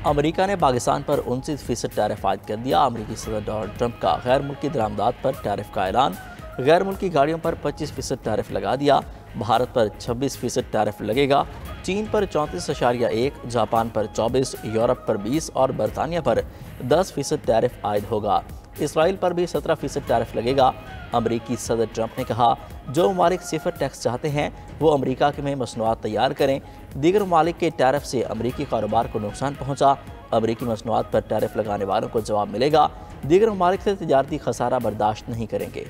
America ने पाकिस्तान पर 29% tariff आयद कर दिया। अमेरिकी सदर डोनाल्ड ट्रंप का गैर मुल्की दरामदात पर टैरिफ का ऐलान। गैर मुल्की गाड़ियों पर 25% टैरिफ लगा दिया। भारत पर 26% टैरिफ लगेगा। चीन पर 34.1, जापान पर 24, यूरोप पर 20 और बरतानिया पर 10% टैरिफ आयद होगा। इसराइल पर भी 17% टैरिफ लगेगा। अमरीकी सदर ट्रंप ने कहा, जो ममालिक सिफर टैक्स चाहते हैं वो अमरीका में मसनूआत तैयार करें। दीगर ममालिक के टैरिफ से अमरीकी कारोबार को नुकसान पहुंचा। अमरीकी मसनूआत पर टैरिफ लगाने वालों को जवाब मिलेगा। दीगर ममालिक से तिजारती खसारा बर्दाश्त नहीं करेंगे।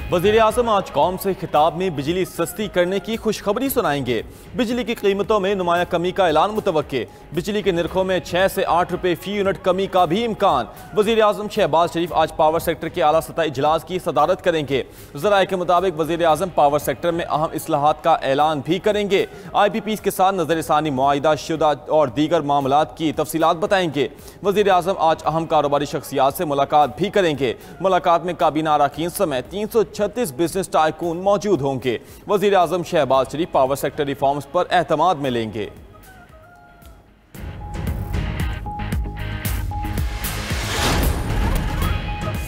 वज़ीर आज़म आज कौम से खिताब में बिजली सस्ती करने की खुशखबरी सुनाएंगे। बिजली की कीमतों में नुमाया कमी का ऐलान मुतवक्के। बिजली के निर्खों में 6 से 8 रुपये फी यूनिट कमी का भी इम्कान। वज़ीर आज़म शहबाज शरीफ आज पावर सेक्टर के आला सतह इजलास की सदारत करेंगे। ज़राए के मुताबिक वज़ीर आज़म पावर सेक्टर में अहम इस्लाहात का ऐलान भी करेंगे। IPPs के साथ नज़रसानी मुआहिदा शुदा और दीगर मामलात की तफसीलात बताएंगे। वज़ीर आज़म आज अहम कारोबारी शख्सियात से मुलाकात भी करेंगे। मुलाकात में काबीना अरकान समेत 336 बिजनेस टाइकून मौजूद होंगे। वज़ीर आज़म शहबाज शरीफ पावर सेक्टर रिफॉर्म्स पर एतमाद में लेंगे।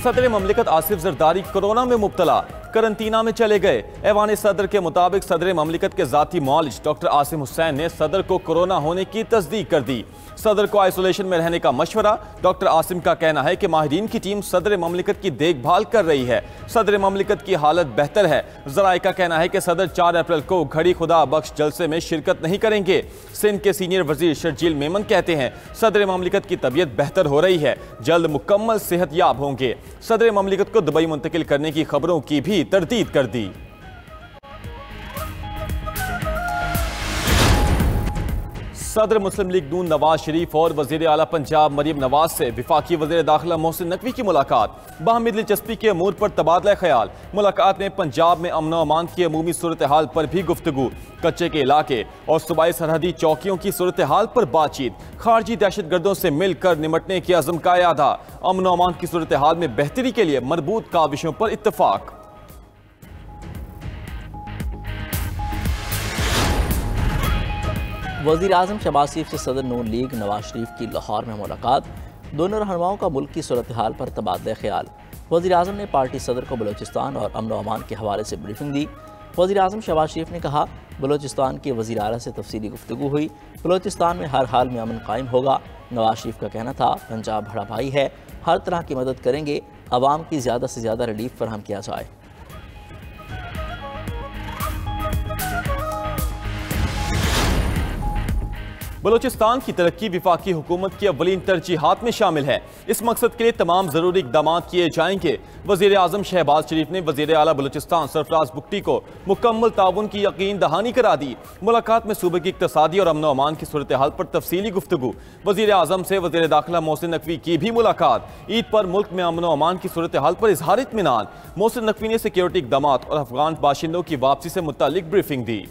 सदर ममलिकत आसिफ जरदारी कोरोना में मुब्तला, करंटीना में चले गए। ऐवान सदर के मुताबिक सदर ममलिकत के ज़ाती मौलिज डॉक्टर आसिम हुसैन ने सदर को कोरोना होने की तस्दीक कर दी। सदर को आइसोलेशन में रहने का मशवरा। डॉक्टर आसिम का कहना है कि माहिरीन की टीम सदर ममलिकत की देखभाल कर रही है। सदर ममलिकत की हालत बेहतर है। ज़राए का कहना है कि सदर 4 अप्रैल को घड़ी खुदा बख्श जलसे में शिरकत नहीं करेंगे। सिंध के सीनियर वजीर शर्जील मेमन कहते हैं सदर ममलिकत की तबीयत बेहतर हो रही है, जल्द मुकम्मल सेहत याब होंगे। सदर ममलिकत को दुबई मुंतकिल करने की खबरों की भी तरदीद कर दी। सदर मुस्लिम लीग नून नवाज शरीफ और वजीर आला पंजाब मरीम नवाज से विफाकी वजीर दाखिला मोहसिन नकवी की मुलाकात। बाहमी दिलचस्पी के अमूर पर तबादला ख्याल। मुलाकात में पंजाब में अमन अमान की अमूमी सूरत हाल पर भी गुफ्तगू। कच्चे के इलाके और सूबाई सरहदी चौकियों की सूरत हाल पर बातचीत। खारजी दहशत गर्दों से मिलकर निमटने के अज़म का इरादा। अमन अमान की सूरत हाल में बेहतरी के लिए मरबूत काविशों पर इत्तफाक। वज़ीर आज़म शहबाज शरीफ से सदर नून लीग नवाज शरीफ की लाहौर में मुलाकात। दोनों रहनुमाओं का मुल्क की सूरत हाल पर तबादला ख्याल। वज़ीर आज़म ने पार्टी सदर को बलूचिस्तान और अमन व अमान के हवाले से ब्रीफिंग दी। वज़ीर आज़म शहबाज शरीफ ने कहा, बलूचिस्तान के वज़ीर आला से तफसीली गुफ्तगू हुई। बलूचिस्तान में हर हाल में अमन कायम होगा। नवाज शरीफ का कहना था, पंजाब बड़ा भाई है, हर तरह की मदद करेंगे। आवाम की ज़्यादा से ज़्यादा रिलीफ फराहम किया जाए। बलूचिस्तान की तरक्की विफाकी हुकूमत की अव्वलीन तरजीहात में शामिल है। इस मकसद के लिए तमाम ज़रूरी इक़दाम किए जाएंगे। वज़ीर आज़म शहबाज शरीफ ने वज़ीर आला बलूचिस्तान सरफराज बुगटी को मुकम्मल ताउन की यकीन दहानी करा दी। मुलाकात में सूबे की इक़्तिसादी और अमन व अमान की सूरत हाल पर तफसीली गुफ्तगू। वज़ीर आज़म से वज़ीर दाखिला मोहसिन नकवी की भी मुलाकात। ईद पर मुल्क में अमन व अमान की सूरत हाल पर इजहार इत्मीनान। मोहसिन नकवी ने सिक्योरिटी इक़दाम और अफगान बाशिंदों की वापसी से मुताल्लिक ब्रीफिंग दी।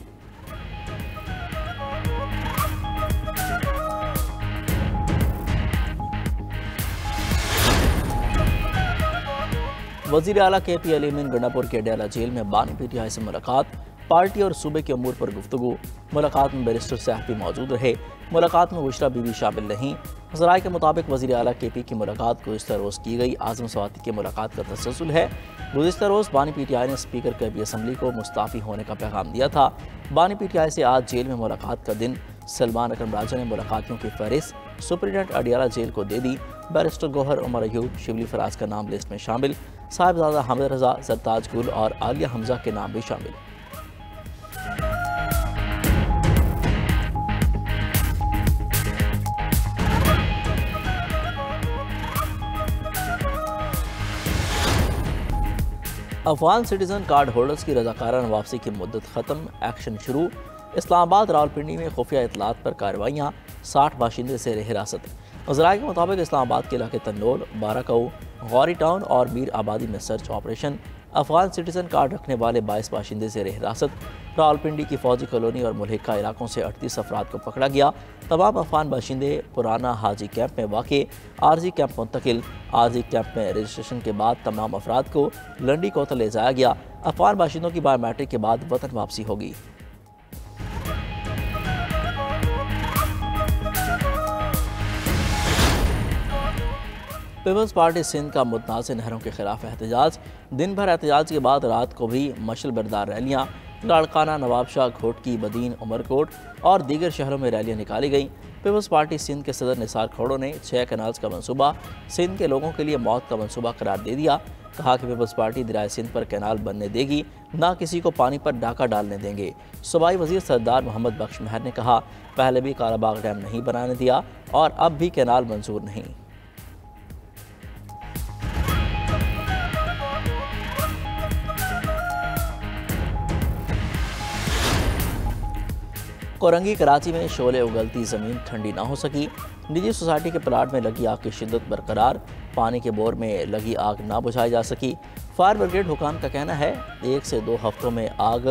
वज़ीर आला KP अलीमीन गंडापुर के अडयाला जेल में बानी PTI से मुलाकात। पार्टी और सूबे के अमूर पर गुफ्तगू। मुलाकात में बैरिस्टर साहब भी मौजूद रहे। मुलाकात में बुशरा बीबी शामिल नहीं। ज़राए के मुताबिक वज़ीर आला KP की मुलाकात गुज़िश्ता रोज़ की गई। आज़म सवाती की मुलाकात का तसलसल है। गुज़िश्ता रोज़ बानी PTI ने स्पीकर KB असम्बली को मुस्ताफ़ी होने का पैगाम दिया था। बानी PTI से आज जेल में मुलाकात का दिन। सलमान अकरम राजा ने मुलाकातियों की फहरिस्त सुपरिटेंडेंट अडियाला जेल को दे दी। बैरिस्टर गौहर उमर अयूब, शिबली फराज का नाम लिस्ट में शामिल। साहिबजादा हमद रजा, सरताज गुल और आलिया हमजा के नाम भी शामिल। अफगान सिटीजन कार्ड होल्डर्स की रजाकाराना वापसी की मुद्दत ख़त्म, एक्शन शुरू। इस्लामाबाद रावलपिंडी में खुफिया इतलात पर कार्रवाइयाँ, 60 बाशिंदे से हिरासत। ज़राए के मुताबिक इस्लामाबाद के इलाके तन्नोल, बाराकाऊ, गौरी टाउन और मीर आबादी में search operation. Afghan citizen card रखने वाले 22 बाशिंदे से हिरासत। रावलपिंडी की फौजी कॉलोनी और मुल्हिका इलाकों से 38 अफराद को पकड़ा गया। तमाम अफगान बाशिंदे पुराना हाजी कैंप में वाक़ आरजी कैंप मुंतकिल। आरजी कैंप में रजिस्ट्रेशन के बाद तमाम अफराद को लंडी कोतल ले जाया गया। अफगान बाशिंदों की बायोमेट्रिक के बाद वतन वापसी होगी। पीपल्स पार्टी सिंध का मुतनाज़ नहरों के खिलाफ एहतजाज। दिन भर एहतजाज के बाद रात को भी मशल बरदार रैलियाँ लाड़काना, नवाबशाह, घोटकी, बदीन, उमरकोट और दीगर शहरों में रैलियाँ निकाली गईं। पीपल्स पार्टी सिंध के सदर निसार खोड़ो ने 6 कैनाल्स का मंसूबा सिंध के लोगों के लिए मौत का मंसूबा करार दे दिया। कहा कि पीपल्स पार्टी दरियाए सिंध पर कैनाल बनने देगी, ना किसी को पानी पर डाका डालने देंगे। सूबाई वजीर सरदार मोहम्मद बख्श महर ने कहा, पहले भी कालाबाग डैम नहीं बनाने दिया और अब भी कैनाल मंजूर नहीं। कोरंगी कराची में शोले उगलती ज़मीन ठंडी ना हो सकी। निजी सोसाइटी के प्लाट में लगी आग की शिद्दत बरकरार। पानी के बोर में लगी आग ना बुझाई जा सकी। फायर ब्रिगेड हुकाम का कहना है 1 से 2 हफ्तों में आग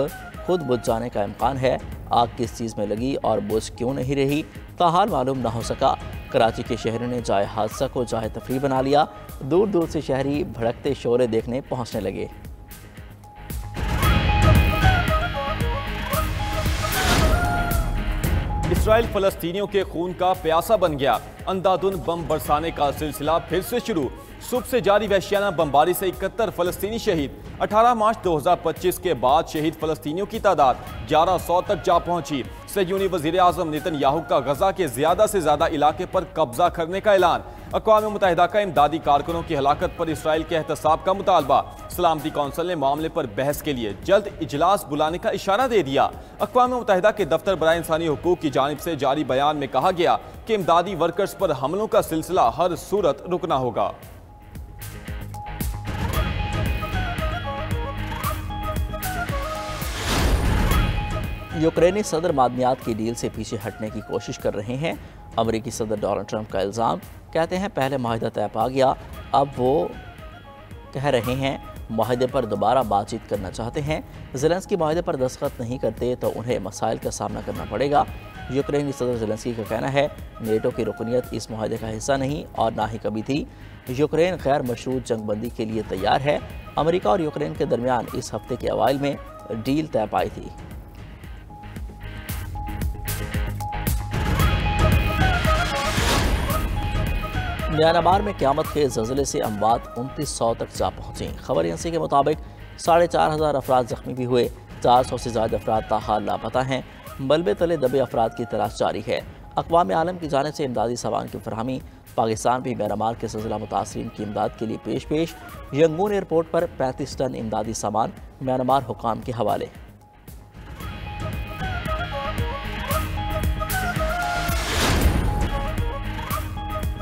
खुद बुझ जाने का इम्कान है। आग किस चीज़ में लगी और बुझ क्यों नहीं रही, ताहाल मालूम ना हो सका। कराची के शहरों ने जाए हादसा को जाए तफरी बना लिया। दूर दूर से शहरी भड़कते शोले देखने पहुँचने लगे। इसराइल फलस्तीनियों के खून का प्यासा बन गया। अंधाधुंध बम बरसाने का सिलसिला फिर से शुरू। सुबह से जारी वहशियाना बमबारी से 71 फलस्तीनी शहीद। 18 मार्च 2025 के बाद शहीद फलस्तीनियों की तादाद 1100 तक जा पहुंची। सहयूनी वजीर आजम नेतन्याहू का गजा के ज्यादा से ज्यादा इलाके पर कब्जा करने का ऐलान। अक़वाम मुत्तहिदा का इमदादी कारकुनों की हलाकत पर इसराइल के एहतसाब का मुतालबा। सलामती कौंसिल ने मामले पर बहस के लिए जल्द इजलास बुलाने का इशारा दे दिया। अक़वाम मुत्तहिदा के दफ्तर बराए इंसानी हुकूक की जानिब से जारी बयान में कहा गया कि इमदादी वर्कर्स पर हमलों का सिलसिला हर सूरत रुकना होगा। यूक्रेनी सदर मादनियात की डील से पीछे हटने की कोशिश कर रहे हैं। अमेरिकी सदर डोनाल्ड ट्रंप का इल्ज़ाम। कहते हैं पहले माहिदा तय पा गया, अब वो कह रहे हैं माहिदे पर दोबारा बातचीत करना चाहते हैं। ज़ेलेंस्की माहिदे पर दस्तखत नहीं करते तो उन्हें मसाइल का सामना करना पड़ेगा। यूक्रेनी सदर ज़ेलेंस्की का कहना है नेटो की रुकनीत इस माहिदे का हिस्सा नहीं और ना ही कभी थी। यूक्रेन गैर मशरूत जंगबंदी के लिए तैयार है। अमेरिका और यूक्रेन के दरमियान इस हफ्ते के अवाइल में डील तय पाई थी। म्यांमार में क़यामत के ज़लज़ले से अमवात 2900 तक जा पहुँची। खबर एजेंसी के मुताबिक 4500 अफराद ज़ख्मी भी हुए। 400 से ज़्यादा अफराद ताहाल लापता हैं। मलबे तले दबे अफराद की तलाश जारी है। अक़वाम आलम की जानिब से इमदादी सामान की फरहमी। पाकिस्तान भी म्यांमार के ज़लज़ला मुतासरीन की इमदाद के लिए पेश। यंगून एयरपोर्ट पर 35 टन इमदादी सामान म्यांमार हुकाम के हवाले।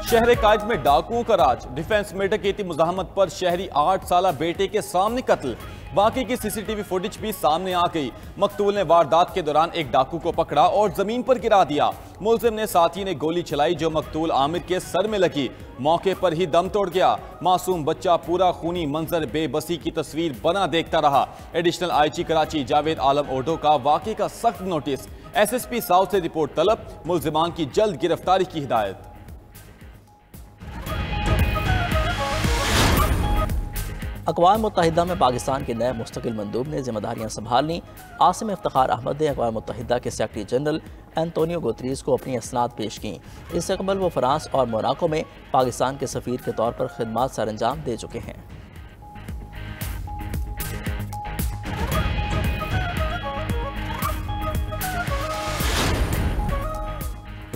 शहर कायद में डाकुओं का राज। डिफेंस में डकैती मुज़ाहमत पर शहरी 8 साला बेटे के सामने कत्ल। बाकी की सीसीटीवी फुटेज भी सामने आ गई। मकतूल ने वारदात के दौरान एक डाकू को पकड़ा और जमीन पर गिरा दिया। मुलजिम ने साथी ने गोली चलाई जो मकतूल आमिर के सर में लगी। मौके पर ही दम तोड़ गया। मासूम बच्चा पूरा खूनी मंजर बेबसी की तस्वीर बना देखता रहा। एडिशनल आईजी कराची जावेद आलम ओडो का वाक़े का सख्त नोटिस। SSP साउथ से रिपोर्ट तलब। मुलजिमान की जल्द गिरफ्तारी की हिदायत। अक़वाम मुत्तहिदा में पाकिस्तान के नए मुस्तकिल मंदूब ने जिम्मेदारियां संभाल लीं। आसिम इफ्तिखार अहमद ने अक़वाम मुत्तहिदा के सेक्रेटरी जनरल एंटोनियो गुतरीस को अपनी असनाद पेश की। इससे कबल वो फ्रांस और मोनाको में पाकिस्तान के सफ़ीर के तौर पर खिदमात सर अंजाम दे चुके हैं।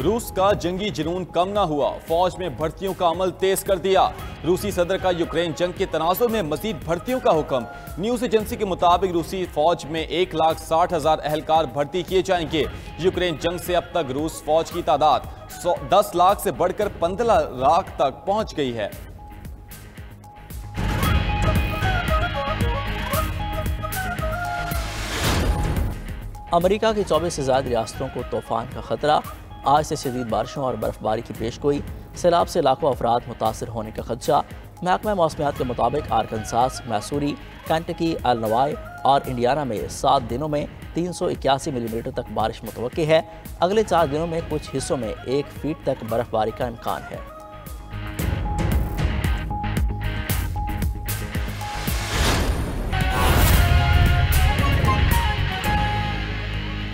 रूस का जंगी जुनून कम ना हुआ। फौज में भर्तियों का अमल तेज कर दिया। रूसी सदर का यूक्रेन जंग के तनाज़ुर में मजीद भर्तियों का हुक्म। न्यूज एजेंसी के मुताबिक रूसी फौज में 1,60,000 एहलकार भर्ती किए जाएंगे। यूक्रेन जंग से अब तक रूस फौज की तादाद 10 लाख से बढ़कर 15 लाख तक पहुंच गई है। अमेरिका की 24 से ज़्यादा रियासतों को तूफान का खतरा। आज से शदीद बारिशों और बर्फबारी की पेशगोई। सैलाब से लाखों अफराद मुतासर होने का खदशा। महकमा मौसमियात के मुताबिक आरकनसास, मैसूरी, कैंटकी, इलिनॉय और इंडियाना में 7 दिनों में 381 मिलीमीटर तक बारिश मुतवक्की है। अगले 4 दिनों में कुछ हिस्सों में 1 फीट तक बर्फबारी का इम्कान है।